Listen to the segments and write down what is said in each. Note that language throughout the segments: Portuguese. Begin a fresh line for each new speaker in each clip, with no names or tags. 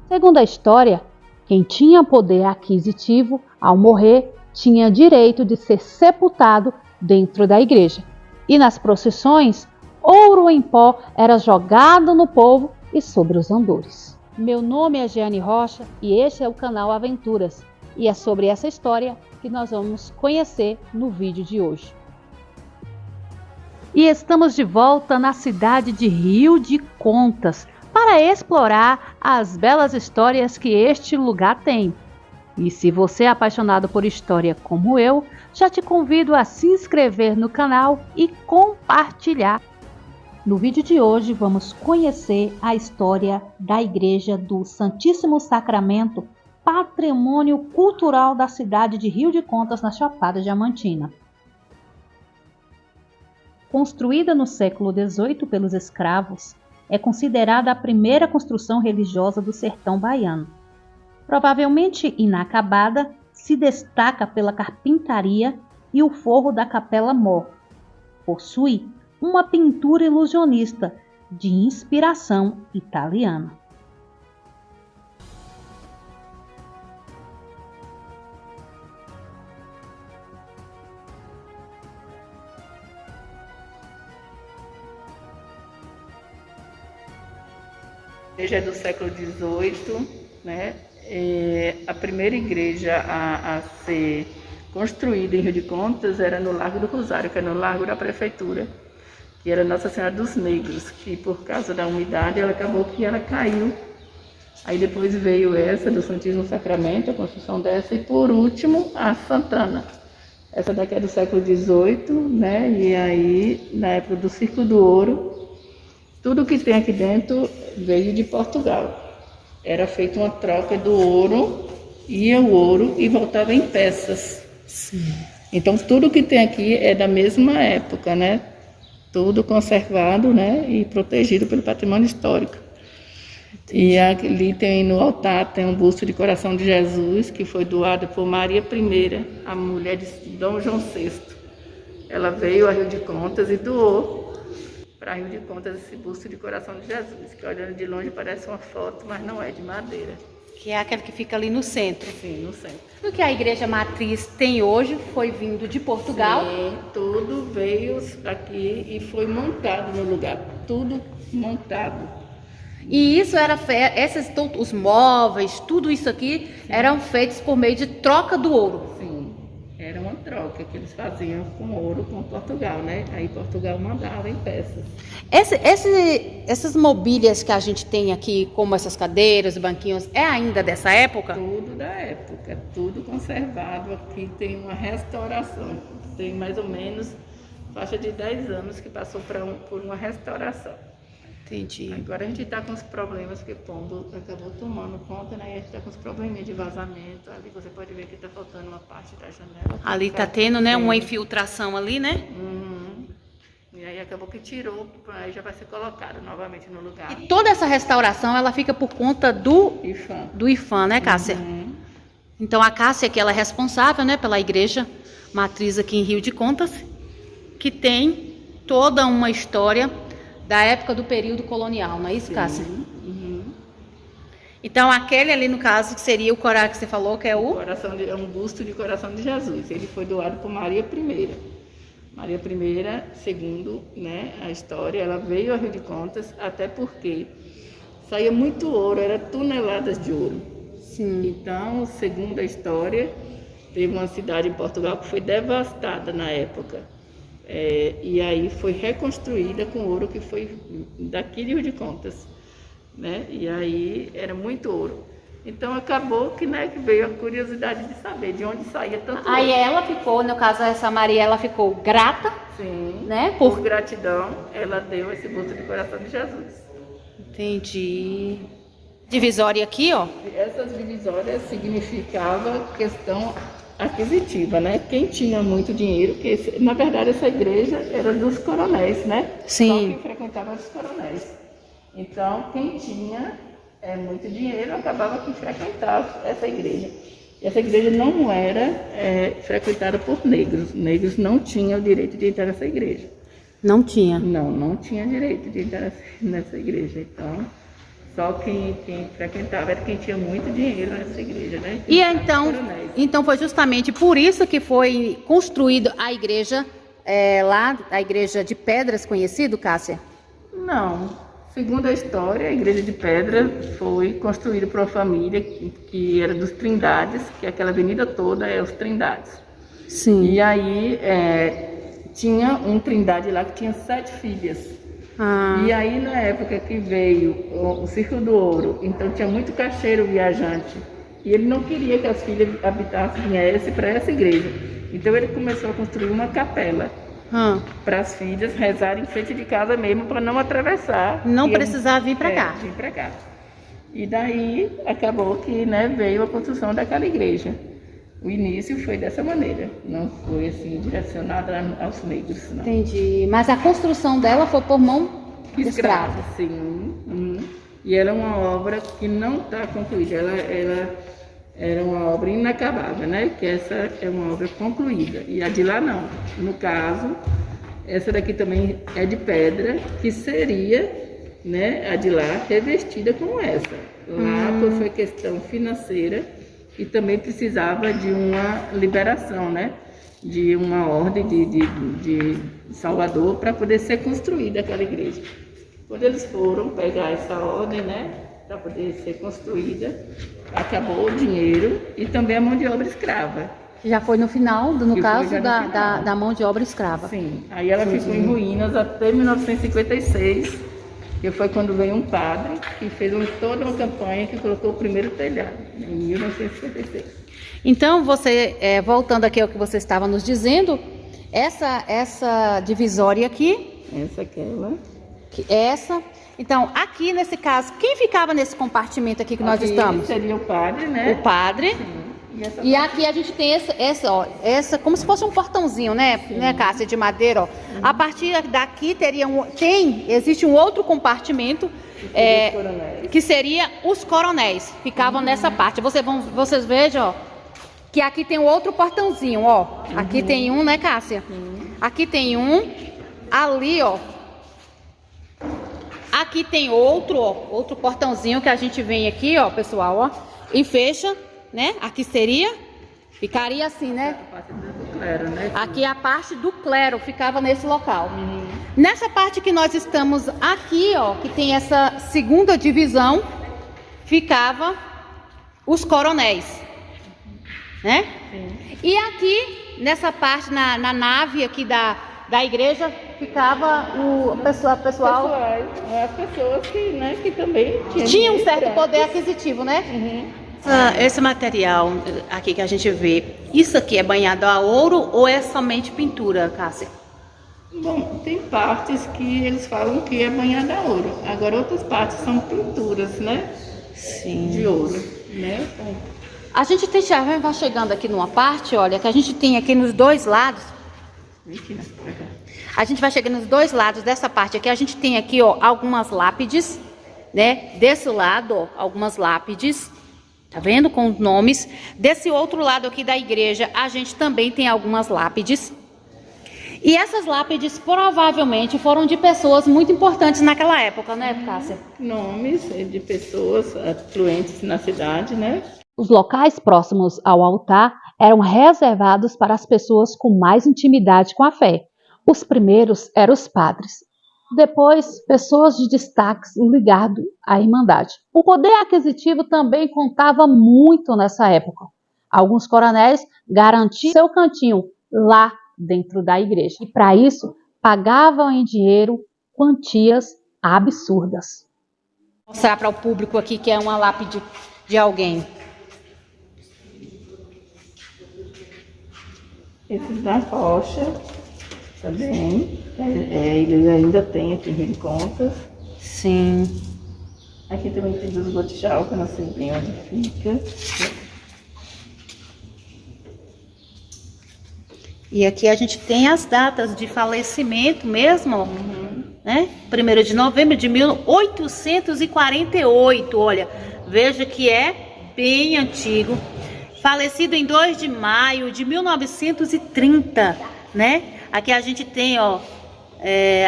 Segundo a história, quem tinha poder aquisitivo, ao morrer, tinha direito de ser sepultado dentro da igreja. E nas procissões, ouro em pó era jogado no povo e sobre os andores. Meu nome é Jeane Rocha e este é o canal Aventuras. E é sobre essa história que nós vamos conhecer no vídeo de hoje. E estamos de volta na cidade de Rio de Contas para explorar as belas histórias que este lugar tem. E se você é apaixonado por história como eu, já te convido a se inscrever no canal e compartilhar. No vídeo de hoje vamos conhecer a história da Igreja do Santíssimo Sacramento, patrimônio cultural da cidade de Rio de Contas, na Chapada Diamantina. Construída no século XVIII pelos escravos, é considerada a primeira construção religiosa do sertão baiano. Provavelmente inacabada, se destaca pela carpintaria e o forro da capela mor. Possui uma pintura ilusionista de inspiração italiana.
A igreja é do século XVIII, né? A primeira igreja a ser construída em Rio de Contas era no Largo do Rosário, que é no Largo da Prefeitura, que era Nossa Senhora dos Negros, que por causa da umidade ela acabou que ela caiu. Aí depois veio essa do Santíssimo Sacramento, a construção dessa, e por último a Santana. Essa daqui é do século XVIII, né? E aí na época do Circo do Ouro, tudo que tem aqui dentro veio de Portugal. Era feita uma troca do ouro, ia o ouro e voltava em peças. Sim. Então tudo que tem aqui é da mesma época, né? Tudo conservado, né? E protegido pelo patrimônio histórico. E ali tem no altar tem um busto de coração de Jesus que foi doado por Maria I, a mulher de Dom João VI. Ela veio a Rio de Contas e doou para Rio de Contas esse busto de coração de Jesus, que olhando de longe parece uma foto, mas não é, de madeira.
Que é aquele que fica ali no centro.
Sim, no centro.
O que a igreja matriz tem hoje foi vindo de Portugal.
Sim, tudo veio aqui e foi montado no lugar, tudo montado.
E isso era os móveis, tudo isso aqui, sim, eram feitos por meio de troca do ouro.
Sim, era uma troca que eles faziam com ouro com Portugal, né? Aí Portugal mandava em peças.
Essas mobílias que a gente tem aqui, como essas cadeiras, banquinhos, é ainda dessa época?
Tudo da época, tudo conservado. Aqui tem uma restauração. Tem mais ou menos faixa de 10 anos que passou por uma restauração.
Entendi.
Agora a gente está com os problemas, porque o pombo acabou tomando conta, né? E a gente está com os probleminhas de vazamento. Ali você pode ver que está faltando uma parte da janela.
Ali está tendo, né, uma infiltração ali, né?
Uhum. E aí acabou que tirou, aí já vai ser colocado novamente no lugar.
E toda essa restauração, ela fica por conta do IFAM, né, Cássia?
Uhum.
Então a Cássia, que ela é responsável, né, pela igreja matriz aqui em Rio de Contas, que tem toda uma história da época do período colonial, não é isso, Cássia?
Uhum.
Então aquele ali, no caso, que seria o coral que você falou, que é o...
É um busto de coração de Jesus. Ele foi doado por Maria I. Maria I, segundo, né, a história, ela veio a Rio de Contas, até porque saía muito ouro, era toneladas de ouro.
Sim.
Então, segundo a história, teve uma cidade em Portugal que foi devastada na época. E aí foi reconstruída com ouro que foi daqui de Rio de Contas, né? E aí era muito ouro. Então acabou que, né, que veio a curiosidade de saber de onde saía tanto ouro.
Aí ela ficou, no caso essa Maria, ela ficou grata.
Sim,
né?
Por gratidão, ela deu esse busto de coração de Jesus.
Entendi. Divisória aqui, ó.
Essas divisórias significavam questão aquisitiva, né? Quem tinha muito dinheiro, que na verdade essa igreja era dos coronéis, né?
Sim.
Só quem frequentava os coronéis. Então, quem tinha muito dinheiro acabava que frequentava essa igreja. E essa igreja não era frequentada por negros. Negros não tinham o direito de entrar nessa igreja.
Não tinha?
Não tinha direito de entrar nessa igreja. Então, Só quem frequentava era quem tinha muito dinheiro nessa igreja, né?
E então foi justamente por isso que foi construída a igreja lá, a igreja de pedras, conhecido, Cássia?
Não. Segundo a história, a igreja de pedra foi construída por uma família que era dos Trindades, que aquela avenida toda é os Trindades.
Sim.
E aí tinha um Trindade lá que tinha 7 filhas. E aí na época que veio o Círculo do Ouro, então tinha muito cacheiro viajante. E ele não queria que as filhas viessem para essa igreja. Então ele começou a construir uma capela para as filhas rezarem em frente de casa mesmo, para não atravessar.
Não precisar vir para cá.
Vir para cá. E daí acabou que, né, veio a construção daquela igreja. O início foi dessa maneira, não foi assim direcionada aos negros, não.
Entendi. Mas a construção dela foi por mão de escravo.
Sim. E ela é uma obra que não está concluída. Ela era uma obra inacabável, né? Que essa é uma obra concluída. E a de lá não. No caso, essa daqui também é de pedra, que seria, né, a de lá revestida como essa. Lá foi questão financeira. E também precisava de uma liberação, né? De uma ordem de Salvador para poder ser construída aquela igreja. Quando eles foram pegar essa ordem, né? Para poder ser construída, acabou o dinheiro e também a mão de obra escrava.
Já foi no final, no caso da mão de obra escrava.
Sim, aí ela ficou em ruínas até 1956. Que foi quando veio um padre que fez toda uma campanha que colocou o primeiro telhado, em 1956.
Então, voltando aqui ao que você estava nos dizendo, essa divisória aqui... Essa. Então, aqui nesse caso, quem ficava nesse compartimento aqui que nós estamos?
Seria o padre, né?
O padre.
Sim.
E aqui a gente tem essa como se fosse um portãozinho, né, Cássia, de madeira, ó. A partir daqui existe um outro compartimento que seria os coronéis, ficavam nessa parte. Vocês vejam, ó, que aqui tem um outro portãozinho, ó. Aqui tem um, né, Cássia? Aqui tem um, ali, ó. Aqui tem outro, ó, outro portãozinho que a gente vem aqui, ó, pessoal, ó, e fecha. Né? Aqui ficaria assim, né?
A parte do clero, né?
Aqui a parte do clero ficava nesse local. Nessa parte que nós estamos aqui, ó, que tem essa segunda divisão, ficava os coronéis, né? Sim. E aqui nessa parte na nave aqui da igreja ficava o pessoal.
As pessoas que, né, que também
tinham um certo poder aquisitivo, né?
Esse material aqui que a gente vê, isso aqui é banhado a ouro ou é somente pintura, Cássia?
Bom, tem partes que eles falam que é banhado a ouro. Agora outras partes são pinturas, né?
Sim.
De ouro, né?
A gente já vai chegando aqui numa parte, olha, que a gente tem aqui nos dois lados. A gente vai chegando nos dois lados dessa parte aqui. A gente tem aqui, ó, algumas lápides, né? Desse lado, ó, algumas lápides. Tá vendo? Com os nomes. Desse outro lado aqui da igreja, a gente também tem algumas lápides. E essas lápides provavelmente foram de pessoas muito importantes naquela época, né, Cássia?
Nomes de pessoas influentes na cidade, né?
Os locais próximos ao altar eram reservados para as pessoas com mais intimidade com a fé. Os primeiros eram os padres. Depois, pessoas de destaques ligadas à Irmandade. O poder aquisitivo também contava muito nessa época. Alguns coronéis garantiam seu cantinho lá dentro da igreja. E para isso, pagavam em dinheiro quantias absurdas.
Vou mostrar para o público aqui que é uma lápide de alguém.
Esses da rocha também, eles ainda tem aqui em Contas.
Sim.
Aqui também tem dos Botijal, que eu não sei bem onde fica.
E aqui a gente tem as datas de falecimento mesmo, né? 1º de novembro de 1848, olha, veja que é bem antigo. Falecido em 2 de maio de 1930, né? Aqui a gente tem, ó,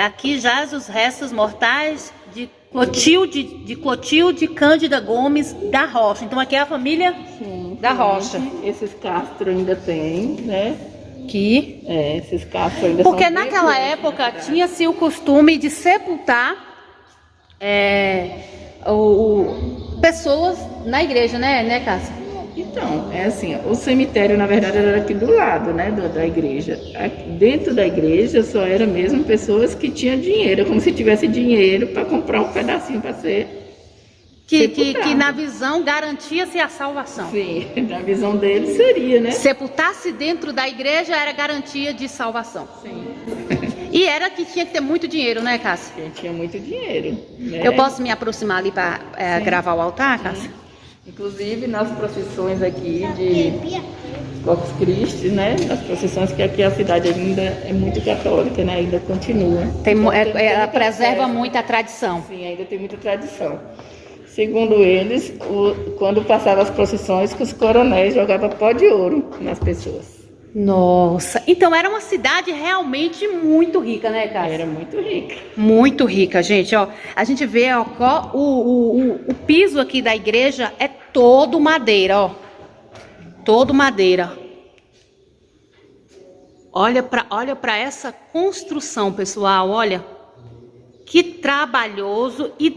aqui jaz os restos mortais de
Clotilde Cândida Gomes da Rocha. Então aqui é a família da Rocha.
Esses castros ainda tem, né? Esses castros ainda
Porque
são
naquela
bem
época tinha-se o costume de sepultar pessoas na igreja, né, Cássia?
Então, é assim, o cemitério, na verdade, era aqui do lado, né, da igreja. Dentro da igreja só era mesmo pessoas que tinham dinheiro, como se tivesse dinheiro para comprar um pedacinho para ser
Que na visão garantia-se a salvação.
Sim, na visão deles seria, né?
Sepultar-se dentro da igreja era garantia de salvação.
Sim.
E era que tinha que ter muito dinheiro, né, Cássia?
Quem tinha muito dinheiro. Né?
Eu posso me aproximar ali para gravar o altar, Cássia?
Inclusive nas procissões aqui de Corpus Christi, né? Nas procissões que aqui a cidade ainda é muito católica, né? Ainda continua.
Ela preserva muito a tradição.
Sim, ainda tem muita tradição. Segundo eles, quando passavam as procissões, que os coronéis jogavam pó de ouro nas pessoas.
Nossa, então era uma cidade realmente muito rica, né, Cássia?
Era muito rica.
Muito rica, gente, ó. A gente vê, ó, o piso aqui da igreja é todo madeira, ó. Todo madeira. Olha para essa construção, pessoal, olha. Que trabalhoso e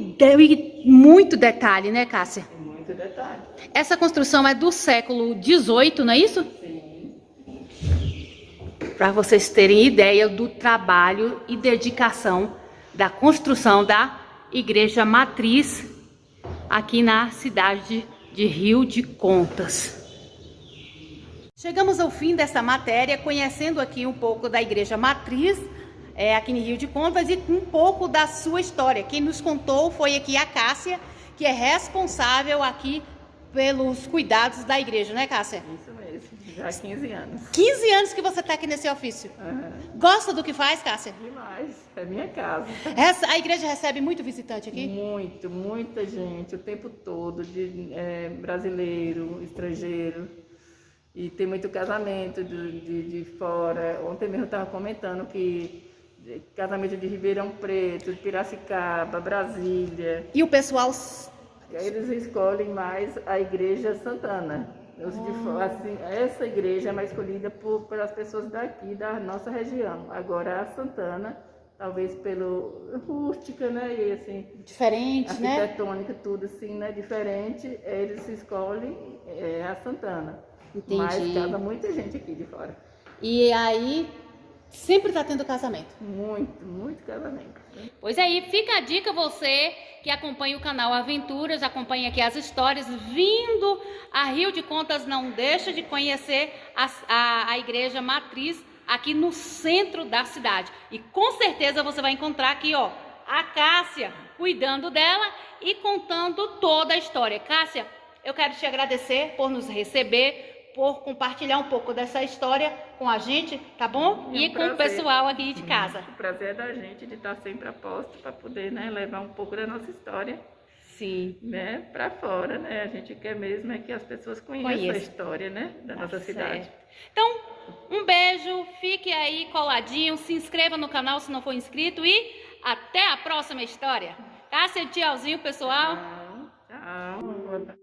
muito detalhe, né, Cássia?
Muito detalhe.
Essa construção é do século XVIII, não é isso?
Sim.
Para vocês terem ideia do trabalho e dedicação da construção da igreja matriz aqui na cidade de Rio de Contas. Chegamos ao fim dessa matéria, conhecendo aqui um pouco da igreja matriz, aqui em Rio de Contas, e um pouco da sua história. Quem nos contou foi aqui a Cássia, que é responsável aqui pelos cuidados da igreja, né, Cássia?
Isso mesmo, já há 15 anos.
15 anos que você está aqui nesse ofício.
Uhum.
Gosta do que faz, Cássia?
Demais, é minha casa.
A igreja recebe muito visitante aqui?
Muito, muita gente, o tempo todo, brasileiro, estrangeiro. E tem muito casamento de fora. Ontem mesmo eu estava comentando que casamento de Ribeirão Preto, de Piracicaba, Brasília.
E o pessoal...
Eles escolhem mais a Igreja Santana. Assim, essa igreja é mais escolhida pelas pessoas daqui, da nossa região. Agora a Santana, talvez pelo rústica, né? E assim,
diferente, né?
Arquitetônica, tudo assim, né? Diferente, eles escolhem a Santana.
Entendi.
Mas casa muita gente aqui de fora.
E aí, sempre está tendo casamento?
Muito, muito casamento.
Pois aí, fica a dica, você que acompanha o canal Aventuras, acompanha aqui as histórias, vindo a Rio de Contas, não deixa de conhecer a igreja matriz aqui no centro da cidade. E com certeza você vai encontrar aqui, ó, a Cássia cuidando dela e contando toda a história. Cássia, eu quero te agradecer por nos receber, por compartilhar um pouco dessa história com a gente, tá bom? E com o pessoal aqui de casa.
O prazer é da gente de estar sempre a posto para poder, né, levar um pouco da nossa história,
Sim,
né, para fora, né? A gente quer mesmo é que as pessoas conheçam a história, né, da nossa cidade.
Então, um beijo, fique aí coladinho, se inscreva no canal se não for inscrito e até a próxima história. Cássia, tchauzinho, pessoal.
Tchau. Tchau.